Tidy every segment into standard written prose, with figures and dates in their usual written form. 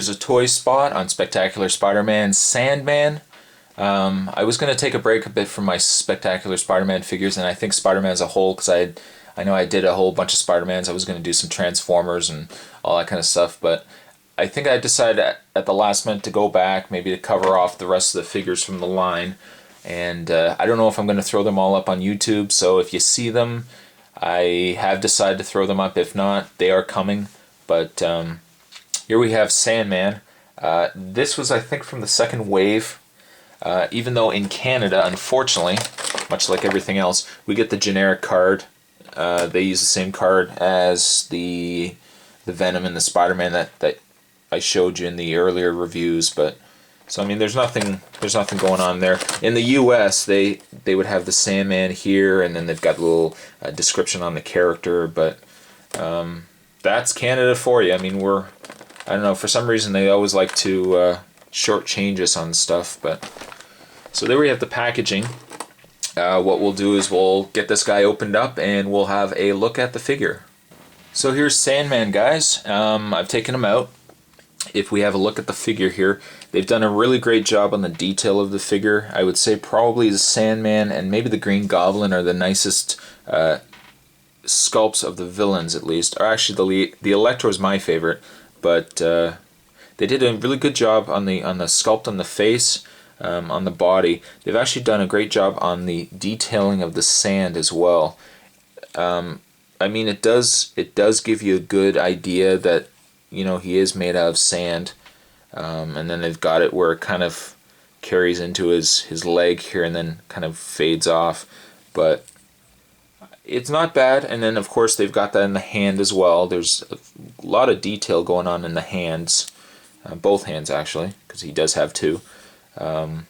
here's a toy spot on Spectacular Spider-Man Sandman. I was going to take a break a bit from my Spectacular Spider-Man figures, and I think Spider-Man as a whole, because I know I did a whole bunch of Spider-Mans. I was going to do some Transformers and all that kind of stuff, but I think I decided at the last minute to go back, maybe to cover off the rest of the figures from the line. And I don't know if I'm going to throw them all up on YouTube, so if you see them, I have decided to throw them up. If not, they are coming. But here we have Sandman. This was, I think, from the second wave. Even though in Canada, unfortunately, much like everything else, we get the generic card. They use the same card as the Venom and the Spider-Man that I showed you in the earlier reviews. But so I mean, there's nothing going on there. In the U.S., they would have the Sandman here, and then they've got a little description on the character. But that's Canada for you. I mean, I don't know, for some reason they always like to shortchange us on stuff. But so there we have the packaging. What we'll do is we'll get this guy opened up and we'll have a look at the figure. So here's Sandman, guys. I've taken him out. If we have a look at the figure here, they've done a really great job on the detail of the figure. I would say probably the Sandman and maybe the Green Goblin are the nicest sculpts of the villains, at least. Or actually, the Electro is my favorite, but they did a really good job on the sculpt on the face, on the body. They've actually done a great job on the detailing of the sand as well. I mean, it does give you a good idea that, you know, he is made out of sand, and then they've got it where it kind of carries into his leg here and then kind of fades off, but it's not bad. And then of course they've got that in the hand as well. There's a lot of detail going on in the hands, both hands actually, because he does have two. Now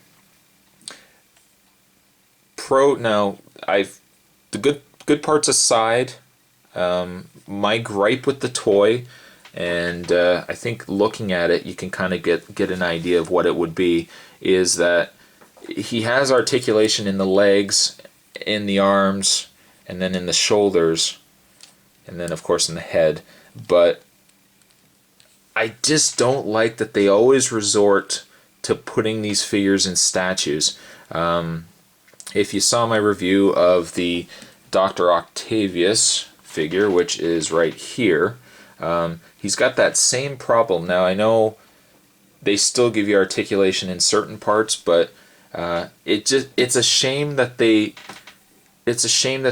the good parts aside, my gripe with the toy, and I think looking at it you can kind of get an idea of what it would be, is that he has articulation in the legs, in the arms, and then in the shoulders, and then of course in the head. But I just don't like that they always resort to putting these figures in statues. If you saw my review of the Dr. Octavius figure, which is right here, he's got that same problem. Now I know they still give you articulation in certain parts, but it's a shame that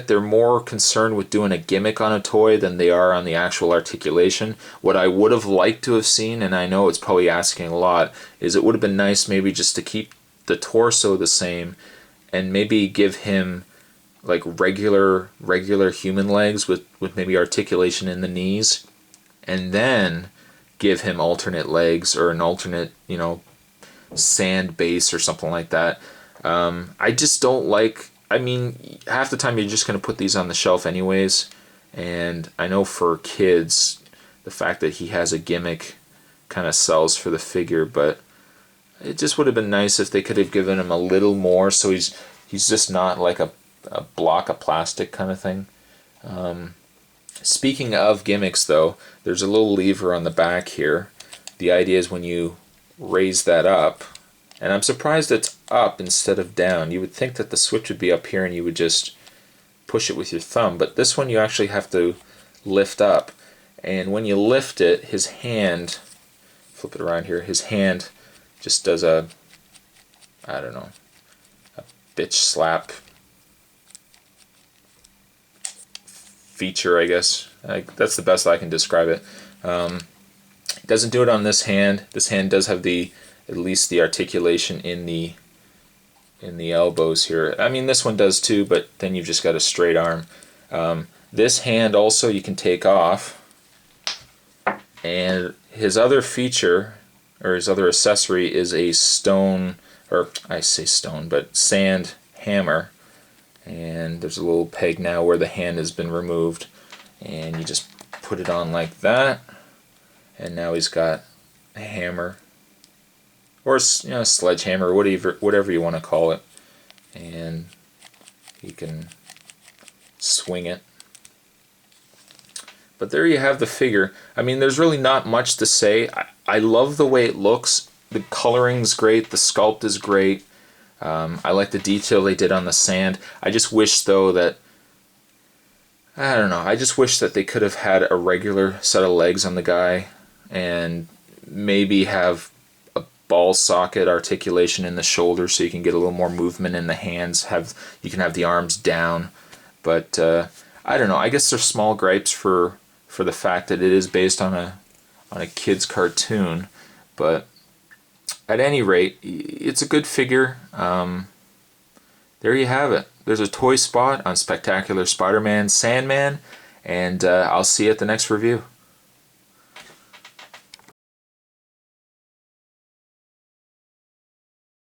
they're more concerned with doing a gimmick on a toy than they are on the actual articulation. What I would have liked to have seen, and I know it's probably asking a lot, is it would have been nice maybe just to keep the torso the same and maybe give him like regular human legs with maybe articulation in the knees, and then give him alternate legs or an alternate, you know, sand base or something like that. I just don't like, I mean, half the time you're just going to put these on the shelf anyways, and I know for kids the fact that he has a gimmick kind of sells for the figure, but it just would have been nice if they could have given him a little more so he's just not like a block of plastic kind of thing. Speaking of gimmicks though, there's a little lever on the back here. The idea is when you raise that up, and I'm surprised it's up instead of down. You would think that the switch would be up here and you would just push it with your thumb, but this one you actually have to lift up. And when you lift it, his hand, flip it around here, his hand just does a, I don't know, a bitch slap feature, I guess. That's the best I can describe it. It doesn't do it on this hand. This hand does have at least the articulation in the elbows here. I mean, this one does too, but then you've just got a straight arm. This hand also you can take off, and his other feature, or his other accessory, is a stone, or I say stone, but sand hammer. And there's a little peg now where the hand has been removed, and you just put it on like that, and now he's got a hammer, or a sledgehammer, or whatever you want to call it, and you can swing it. But there you have the figure. I mean, there's really not much to say. I love the way it looks. The coloring's great. The sculpt is great. I like the detail they did on the sand. I just wish though that, I don't know, I just wish that they could have had a regular set of legs on the guy and maybe have a ball socket articulation in the shoulder so you can get a little more movement in the hands. You can have the arms down. But I don't know. I guess there's small gripes for the fact that it is based on a kid's cartoon. But at any rate, it's a good figure. There you have it. There's a toy spot on Spectacular Spider-Man Sandman, and I'll see you at the next review.